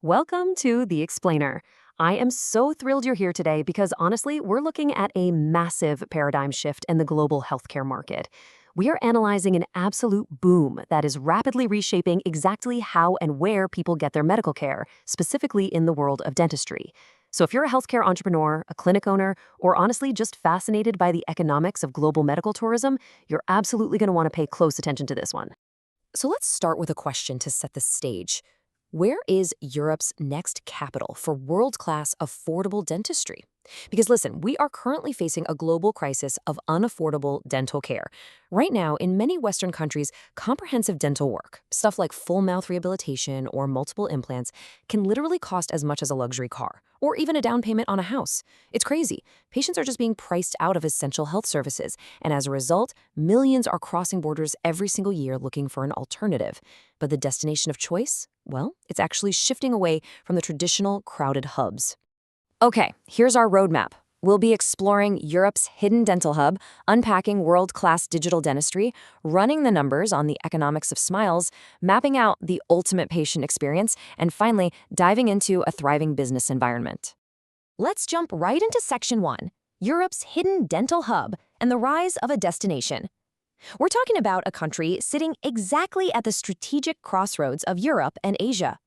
Welcome to The Explainer. I am so thrilled you're here today because honestly, we're looking at a massive paradigm shift in the global healthcare market. We are analyzing an absolute boom that is rapidly reshaping exactly how and where people get their medical care, specifically in the world of dentistry. So if you're a healthcare entrepreneur, a clinic owner, or honestly just fascinated by the economics of global medical tourism, you're absolutely going to want to pay close attention to this one. So let's start with a question to set the stage. Where is Europe's next capital for world-class affordable dentistry? Because listen, we are currently facing a global crisis of unaffordable dental care. Right now, in many Western countries, comprehensive dental work, stuff like full mouth rehabilitation or multiple implants, can literally cost as much as a luxury car, or even a down payment on a house. It's crazy. Patients are just being priced out of essential health services, and as a result, millions are crossing borders every single year looking for an alternative. But the destination of choice? Well, it's actually shifting away from the traditional crowded hubs. Okay, here's our roadmap. We'll be exploring Europe's hidden dental hub, unpacking world-class digital dentistry, running the numbers on the economics of smiles, mapping out the ultimate patient experience, and finally, diving into a thriving business environment. Let's jump right into Section 1, Europe's hidden dental hub and the rise of a destination. We're talking about a country sitting exactly at the strategic crossroads of Europe and Asia.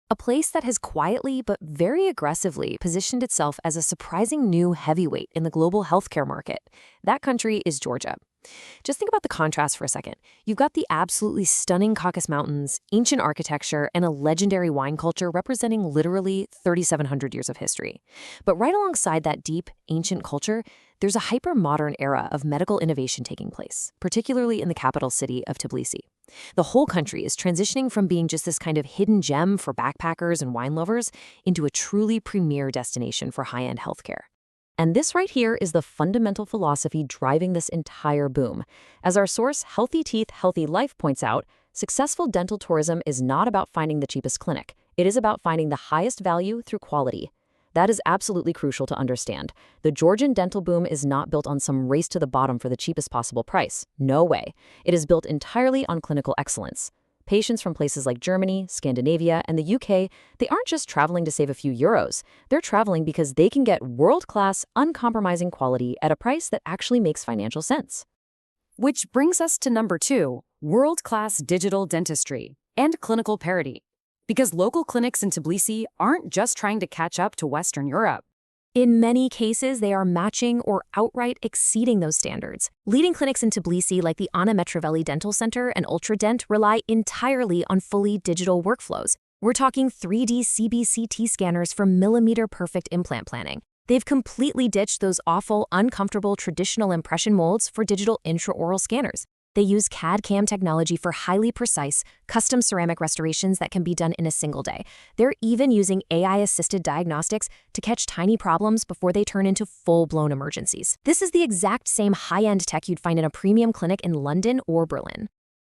A place that has quietly but very aggressively positioned itself as a surprising new heavyweight in the global healthcare market. That country is Georgia. Just think about the contrast for a second. You've got the absolutely stunning Caucasus Mountains, ancient architecture, and a legendary wine culture representing literally 3,700 years of history. But right alongside that deep, ancient culture, there's a hyper-modern era of medical innovation taking place, particularly in the capital city of Tbilisi. The whole country is transitioning from being just this kind of hidden gem for backpackers and wine lovers into a truly premier destination for high-end healthcare. And this right here is the fundamental philosophy driving this entire boom. As our source, Healthy Teeth, Healthy Life points out, successful dental tourism is not about finding the cheapest clinic. It is about finding the highest value through quality. That is absolutely crucial to understand. The Georgian dental boom is not built on some race to the bottom for the cheapest possible price. No way. It is built entirely on clinical excellence. Patients from places like Germany, Scandinavia, and the UK, they aren't just traveling to save a few euros. They're traveling because they can get world-class, uncompromising quality at a price that actually makes financial sense. Which brings us to number 2, world-class digital dentistry and clinical parity. Because local clinics in Tbilisi aren't just trying to catch up to Western Europe. In many cases, they are matching or outright exceeding those standards. Leading clinics in Tbilisi like the Anna Metrovelli Dental Center and UltraDent rely entirely on fully digital workflows. We're talking 3D CBCT scanners for millimeter-perfect implant planning. They've completely ditched those awful, uncomfortable traditional impression molds for digital intraoral scanners. They use CAD/CAM technology for highly precise, custom ceramic restorations that can be done in a single day. They're even using AI-assisted diagnostics to catch tiny problems before they turn into full-blown emergencies. This is the exact same high-end tech you'd find in a premium clinic in London or Berlin.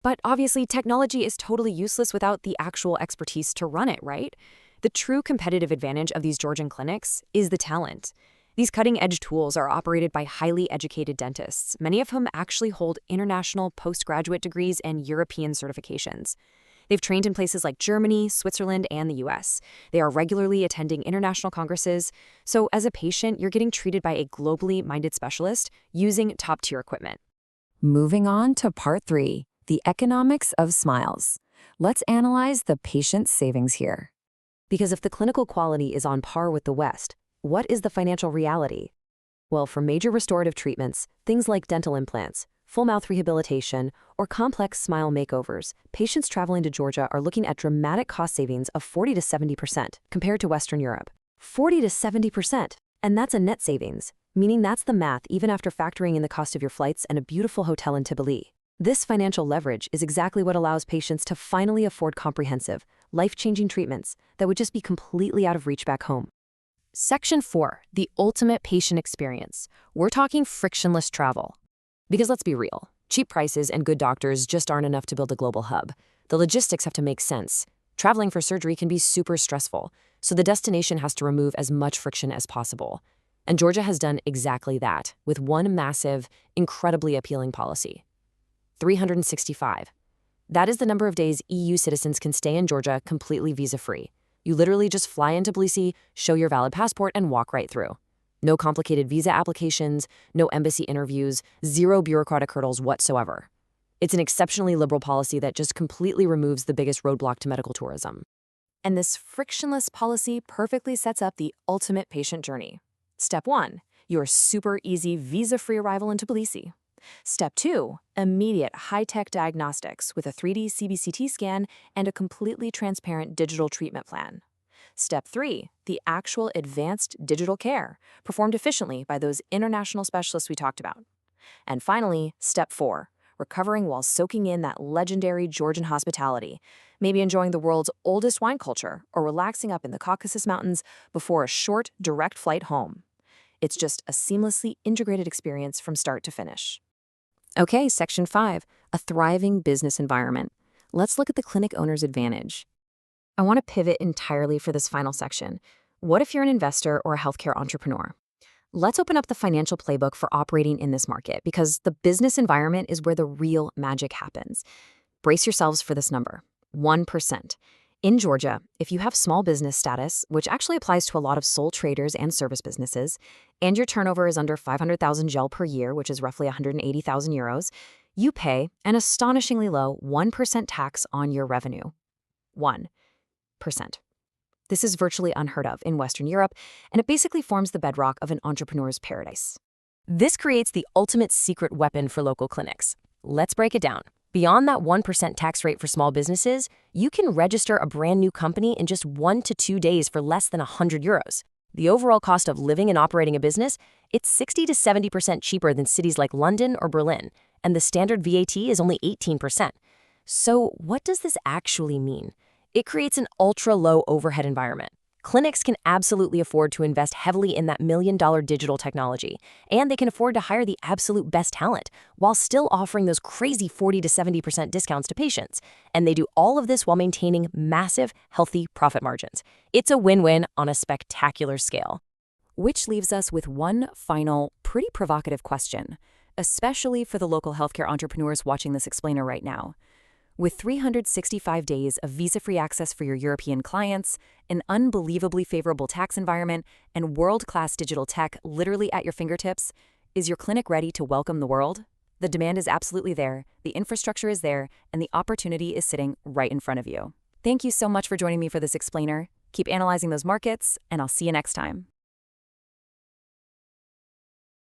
But obviously, technology is totally useless without the actual expertise to run it, right? The true competitive advantage of these Georgian clinics is the talent. These cutting-edge tools are operated by highly educated dentists, many of whom actually hold international postgraduate degrees and European certifications. They've trained in places like Germany, Switzerland, and the US. They are regularly attending international congresses. So as a patient, you're getting treated by a globally minded specialist using top-tier equipment. Moving on to part 3, the economics of smiles. Let's analyze the patient savings here. Because if the clinical quality is on par with the West, what is the financial reality? Well, for major restorative treatments, things like dental implants, full mouth rehabilitation, or complex smile makeovers, patients traveling to Georgia are looking at dramatic cost savings of 40 to 70% compared to Western Europe. 40 to 70%, and that's a net savings, meaning that's the math even after factoring in the cost of your flights and a beautiful hotel in Tbilisi. This financial leverage is exactly what allows patients to finally afford comprehensive, life-changing treatments that would just be completely out of reach back home. Section 4, the ultimate patient experience. We're talking frictionless travel. Because let's be real, cheap prices and good doctors just aren't enough to build a global hub. The logistics have to make sense. Traveling for surgery can be super stressful, so the destination has to remove as much friction as possible. And Georgia has done exactly that with one massive, incredibly appealing policy. 365. That is the number of days EU citizens can stay in Georgia completely visa-free. You literally just fly into Tbilisi, show your valid passport, and walk right through. No complicated visa applications, no embassy interviews, zero bureaucratic hurdles whatsoever. It's an exceptionally liberal policy that just completely removes the biggest roadblock to medical tourism. And this frictionless policy perfectly sets up the ultimate patient journey. Step 1, your super easy visa-free arrival in Tbilisi. Step 2, immediate high-tech diagnostics with a 3D CBCT scan and a completely transparent digital treatment plan. Step 3, the actual advanced digital care, performed efficiently by those international specialists we talked about. And finally, Step 4, recovering while soaking in that legendary Georgian hospitality, maybe enjoying the world's oldest wine culture or relaxing up in the Caucasus Mountains before a short, direct flight home. It's just a seamlessly integrated experience from start to finish. Okay, Section 5, a thriving business environment. Let's look at the clinic owner's advantage. I want to pivot entirely for this final section. What if you're an investor or a healthcare entrepreneur? Let's open up the financial playbook for operating in this market because the business environment is where the real magic happens. Brace yourselves for this number, 1%. In Georgia, if you have small business status, which actually applies to a lot of sole traders and service businesses, and your turnover is under 500,000 gel per year, which is roughly 180,000 euros, you pay an astonishingly low 1% tax on your revenue. 1%. This is virtually unheard of in Western Europe, and it basically forms the bedrock of an entrepreneur's paradise. This creates the ultimate secret weapon for local clinics. Let's break it down. Beyond that 1% tax rate for small businesses, you can register a brand new company in just 1 to 2 days for less than 100 euros. The overall cost of living and operating a business, it's 60 to 70% cheaper than cities like London or Berlin, and the standard VAT is only 18%. So what does this actually mean? It creates an ultra-low overhead environment. Clinics can absolutely afford to invest heavily in that million-dollar digital technology, and they can afford to hire the absolute best talent while still offering those crazy 40 to 70% discounts to patients. And they do all of this while maintaining massive, healthy profit margins. It's a win-win on a spectacular scale. Which leaves us with one final, pretty provocative question, especially for the local healthcare entrepreneurs watching this explainer right now. With 365 days of visa-free access for your European clients, an unbelievably favorable tax environment, and world-class digital tech literally at your fingertips, is your clinic ready to welcome the world? The demand is absolutely there, the infrastructure is there, and the opportunity is sitting right in front of you. Thank you so much for joining me for this explainer. Keep analyzing those markets, and I'll see you next time.